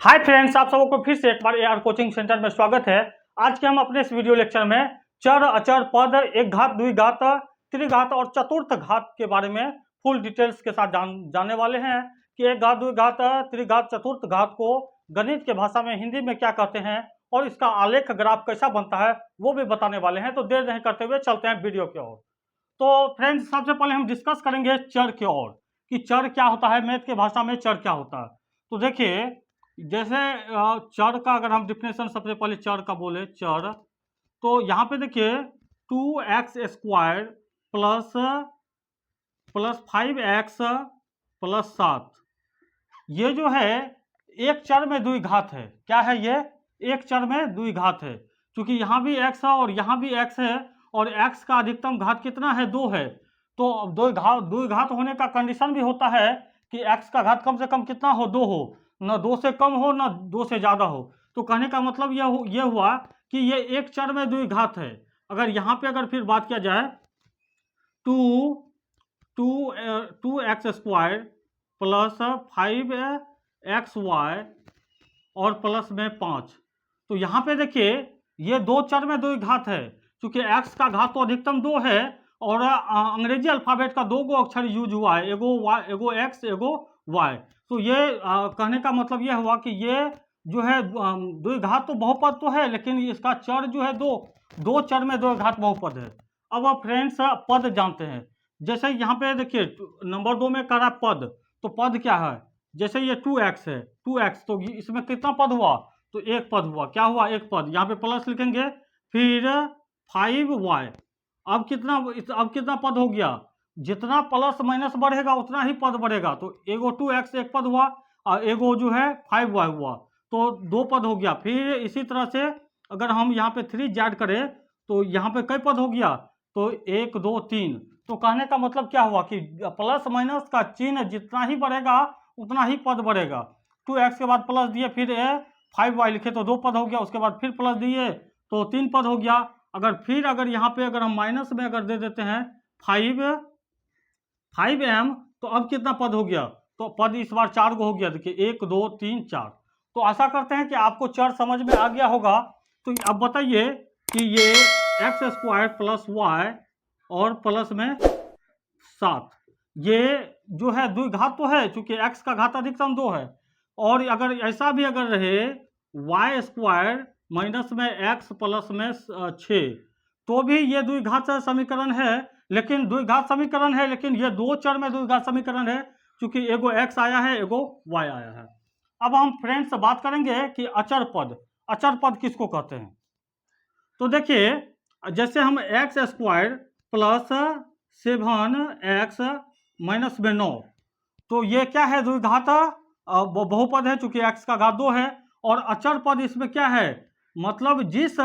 Hi friends, आप सबको फिर से एक बार एआर कोचिंग सेंटर में स्वागत है। आज के हम अपने इस वीडियो लेक्चर में चर, अचर, पद, एक घात, द्विघात, त्रिघात और चतुर्थ घात के बारे में फुल डिटेल्स के साथ जानने वाले हैं कि एक घात, द्विघात, त्रिघात, चतुर्थ घात को गणित के भाषा में हिंदी में क्या कहते हैं और इसका आलेख ग्राफ कैसा बनता है वो भी बताने वाले हैं। तो देर नहीं करते हुए चलते हैं वीडियो की ओर। तो फ्रेंड्स, सबसे पहले हम डिस्कस करेंगे चर की ओर कि चर क्या होता है, मैथ के भाषा में चर क्या होता है। तो देखिए, जैसे चर का अगर हम डिफिनेशन सबसे पहले चर का बोले चर, तो यहाँ पे देखिए 2x² प्लस 5x प्लस 7, ये जो है एक चर में द्विघात है। क्या है ये? एक चर में द्विघात है, क्योंकि यहाँ भी x है और यहाँ भी x है और x का अधिकतम घात कितना है? 2 है। तो द्विघात होने का कंडीशन भी होता है कि x का घात कम से कम कितना हो? 2 हो, न 2 से कम हो न 2 से ज़्यादा हो। तो कहने का मतलब ये हुआ कि ये एक चर में द्विघात है। अगर यहाँ पे अगर फिर बात किया जाए 2x² प्लस 5xy और प्लस में 5, तो यहाँ पे देखिए ये दो चर में द्विघात है, क्योंकि x का घात तो अधिकतम 2 है और अंग्रेजी अल्फाबेट का 2 अक्षर यूज हुआ है, एगो x एगो y। तो ये कहने का मतलब ये हुआ कि ये जो है द्विघात तो बहुपद तो है, लेकिन इसका चर जो है दो चर में द्विघात बहुपद है। अब फ्रेंड्स पद जानते हैं। जैसे यहाँ पे देखिए नंबर 2 में कह रहा पद, तो पद क्या है? जैसे ये 2x है, 2x, तो इसमें कितना पद हुआ? तो एक पद हुआ। क्या हुआ? एक पद। यहाँ पे प्लस लिखेंगे, फिर 5y। अब कितना पद हो गया? जितना प्लस माइनस बढ़ेगा उतना ही पद बढ़ेगा। तो एगो 2x एक पद हुआ और एगो जो है 5y हुआ, तो 2 पद हो गया। फिर इसी तरह से अगर हम यहाँ पे 3z करें तो यहाँ पे कई पद हो गया? तो 1 2 3। तो कहने का मतलब क्या हुआ कि प्लस माइनस का चिन्ह जितना ही बढ़ेगा उतना ही पद बढ़ेगा। 2x के बाद प्लस दिए, फिर 5y लिखे तो 2 पद हो गया। उसके बाद फिर प्लस दिए तो 3 पद हो गया। अगर यहाँ पे अगर हम माइनस में अगर दे देते हैं 5m, तो अब कितना पद हो गया? तो पद इस बार 4 गो हो गया। देखिए 1 2 3 4। तो आशा करते हैं कि आपको चर समझ में आ गया होगा। तो अब बताइए कि ये x² प्लस y और प्लस में 7, ये जो है द्विघात तो है, क्योंकि x का घात अधिकतम 2 है। और अगर ऐसा भी अगर रहे y² माइनस में x प्लस में 6, तो भी ये द्विघात समीकरण है। लेकिन द्विघात समीकरण है, लेकिन ये दो चर में द्विघात समीकरण है, क्योंकि एगो x आया है एगो y आया है। अब हम फ्रेंड्स बात करेंगे कि अचर पद। अचर पद किसको कहते हैं? तो देखिए, जैसे हम x² प्लस 7x माइनस में 9, तो ये क्या है? द्विघात बहुपद है, चूंकि x का घात 2 है। और अचर पद इसमें क्या है? मतलब जिस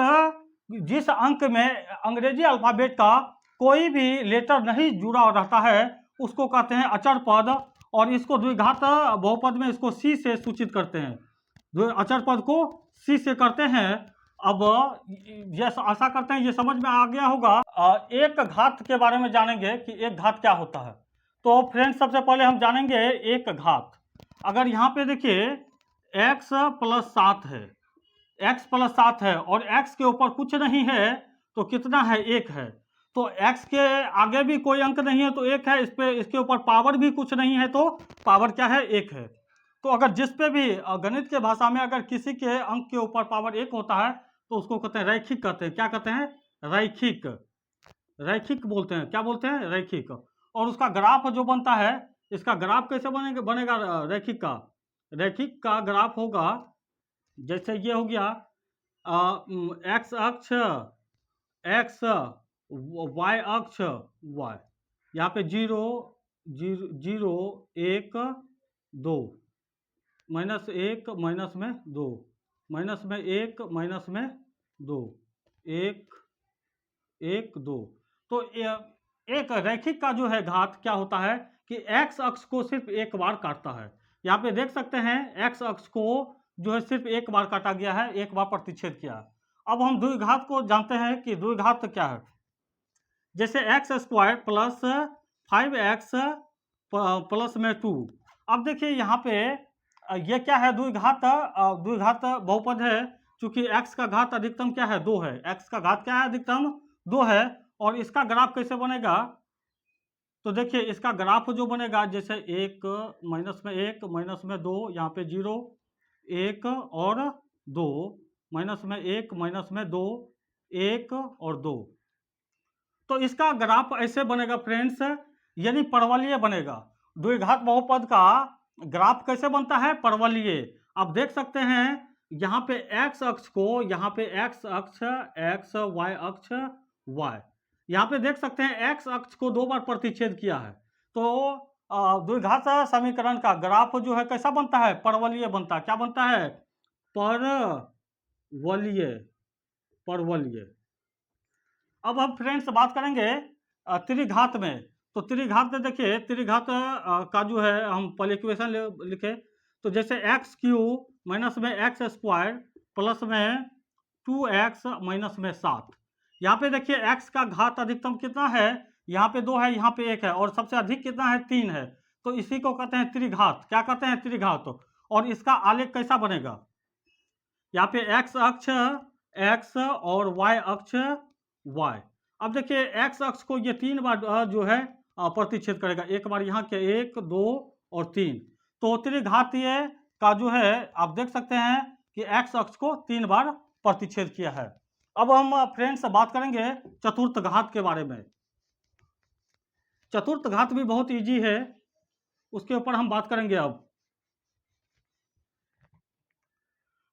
अंक में अंग्रेजी अल्फाबेट का कोई भी लेटर नहीं जुड़ा रहता है उसको कहते हैं अचर पद। और इसको द्विघात बहुपद में इसको c से सूचित करते हैं। अचर पद को c से करते हैं। अब ये आशा करते हैं ये समझ में आ गया होगा। एक घात के बारे में जानेंगे कि एक घात क्या होता है। तो फ्रेंड्स, सबसे पहले हम जानेंगे एक घात। अगर यहाँ पे देखिए x प्लस 7 है, x प्लस 7 है और x के ऊपर कुछ नहीं है, तो कितना है? 1 है। तो x के आगे भी कोई अंक नहीं है तो 1 है। इसके ऊपर पावर भी कुछ नहीं है, तो पावर क्या है? 1 है। तो अगर जिस पे भी गणित के भाषा में अगर किसी के अंक के ऊपर पावर 1 होता है तो उसको कहते हैं रैखिक कहते हैं। क्या कहते हैं? रैखिक। रैखिक बोलते हैं। क्या बोलते हैं? रैखिक। और उसका ग्राफ जो बनता है, इसका ग्राफ कैसे बनेगा रैखिक का ग्राफ होगा, जैसे ये हो गया x अक्ष x, y अक्ष y। यहाँ पे 0 0 1 2, माइनस 1 माइनस में 2, माइनस में 1 माइनस में 2, 1 1 2। तो एक रैखिक का जो है घात क्या होता है कि x अक्ष को सिर्फ एक बार काटता है। यहाँ पे देख सकते हैं x अक्ष को जो है सिर्फ एक बार काटा गया है, एक बार प्रतिच्छेद किया। अब हम द्विघात को जानते हैं कि द्विघात क्या है। जैसे x² प्लस 5x प्लस में 2। अब देखिए यहाँ पे ये क्या है, द्विघात बहुपद है, क्योंकि x का घात अधिकतम क्या है, 2 है। x का घात क्या है, अधिकतम 2 है। और इसका ग्राफ कैसे बनेगा, तो देखिए इसका ग्राफ जो बनेगा, जैसे 1 माइनस में 1 माइनस में 2, यहाँ पे 0 1 और 2, माइनस में 1 माइनस में 2 1 और 2। तो इसका ग्राफ ऐसे बनेगा फ्रेंड्स, यानी परवलयीय बनेगा। द्विघात बहुपद का ग्राफ कैसे बनता है, परवलयीय। आप देख सकते हैं यहाँ पे x अक्ष को, यहाँ पे x अक्ष x, y अक्ष y, यहाँ पे देख सकते हैं x अक्ष को 2 बार प्रतिच्छेद किया है। तो द्विघात समीकरण का ग्राफ जो है कैसा बनता है, परवलयीय बनता है। क्या बनता है, परवलयीय, परवलयीय। अब हम फ्रेंड्स बात करेंगे त्रिघात में। तो त्रिघात में देखिए, त्रिघात का जो है हम पहले इक्वेशन लिखे, तो जैसे एक्स क्यू माइनस में एक्स स्क्वायर प्लस में 2x माइनस में 7। यहाँ पे देखिए x का घात अधिकतम कितना है, यहाँ पे 2 है, यहाँ पे 1 है, और सबसे अधिक कितना है, 3 है। तो इसी को कहते हैं त्रिघात। क्या कहते हैं, त्रिघात। और इसका आलेख कैसा बनेगा, यहाँ पे x अक्ष x और y अक्ष y। अब देखिए x अक्ष को ये 3 बार जो है प्रतिच्छेद करेगा, एक बार यहाँ के 1 2 और 3। तो त्रिघातीय का जो है आप देख सकते हैं कि x अक्ष को 3 बार प्रतिच्छेद किया है। अब हम फ्रेंड्स बात करेंगे चतुर्थ घात के बारे में। चतुर्थ घात भी बहुत इजी है, उसके ऊपर हम बात करेंगे अब।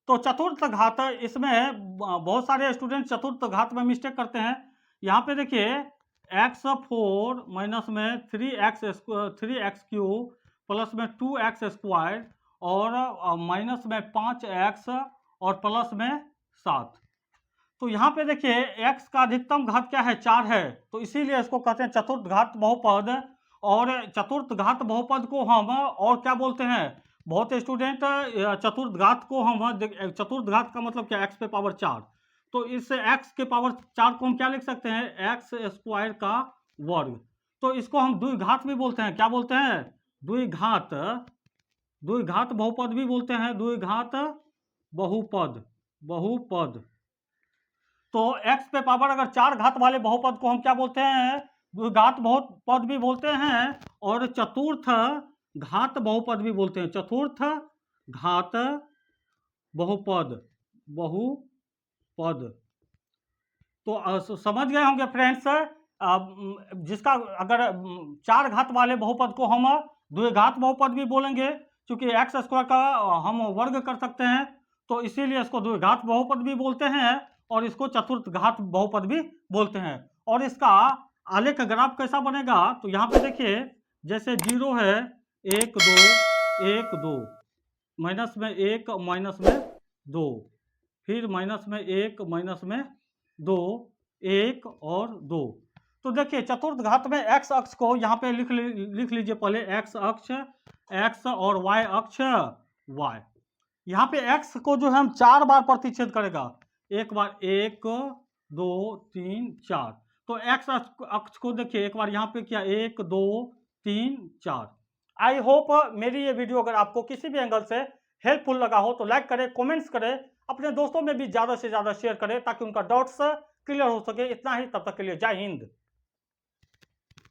तो चतुर्थ घात, इसमें बहुत सारे स्टूडेंट चतुर्थ घात में मिस्टेक करते हैं। यहाँ पे देखिए x4 माइनस में 3x क्यूब प्लस में 2x स्क्वायर और माइनस में 5x और प्लस में 7। तो यहाँ पे देखिए x का अधिकतम घात क्या है, 4 है। तो इसीलिए इसको कहते हैं चतुर्थ घात बहुपद। और चतुर्थ घात बहुपद को हम और क्या बोलते हैं, बहुत स्टूडेंट चतुर्थ घात को हम, चतुर्थ घात का मतलब क्या, x पे पावर 4। तो इस x के पावर 4 को हम क्या लिख सकते हैं, x स्क्वायर का वर्ग। तो इसको हम द्विघात भी बोलते हैं। क्या बोलते हैं, द्विघात, द्विघात बहुपद भी बोलते हैं, द्विघात बहुपद, बहुपद। तो x पे पावर अगर 4 घात वाले बहुपद को हम क्या बोलते हैं, द्विघात बहुपद भी बोलते हैं, और चतुर्थ घात बहुपद भी बोलते हैं, चतुर्थ घात बहुपद, बहुपद। तो समझ गए होंगे फ्रेंड्स, जिसका अगर 4 घात वाले बहुपद को हम द्विघात बहुपद भी बोलेंगे, क्योंकि एक्स स्क्वायर का हम वर्ग कर सकते हैं, तो इसीलिए इसको द्विघात बहुपद भी बोलते हैं और इसको चतुर्थ घात बहुपद भी बोलते हैं। और इसका आलेख ग्राफ कैसा बनेगा, तो यहाँ पे देखिए जैसे 0 है 1 2 1 2, माइनस में 1 माइनस में 2, फिर माइनस में 1 माइनस में 2 1 और 2। तो देखिए चतुर्थ घात में x अक्ष को यहाँ पे लिख लीजिए पहले, x अक्ष x और y अक्ष y। यहाँ पे x को जो है हम 4 बार प्रतिच्छेद करेगा, एक बार 1 2 3 4। तो x अक्ष को देखिए एक बार यहाँ पे किया 1 2 3 4। आई होप मेरी ये वीडियो अगर आपको किसी भी एंगल से हेल्पफुल लगा हो तो लाइक करें, कमेंट्स करें, अपने दोस्तों में भी ज़्यादा से ज़्यादा शेयर करें ताकि उनका डाउट्स क्लियर हो सके। इतना ही, तब तक के लिए जय हिंद।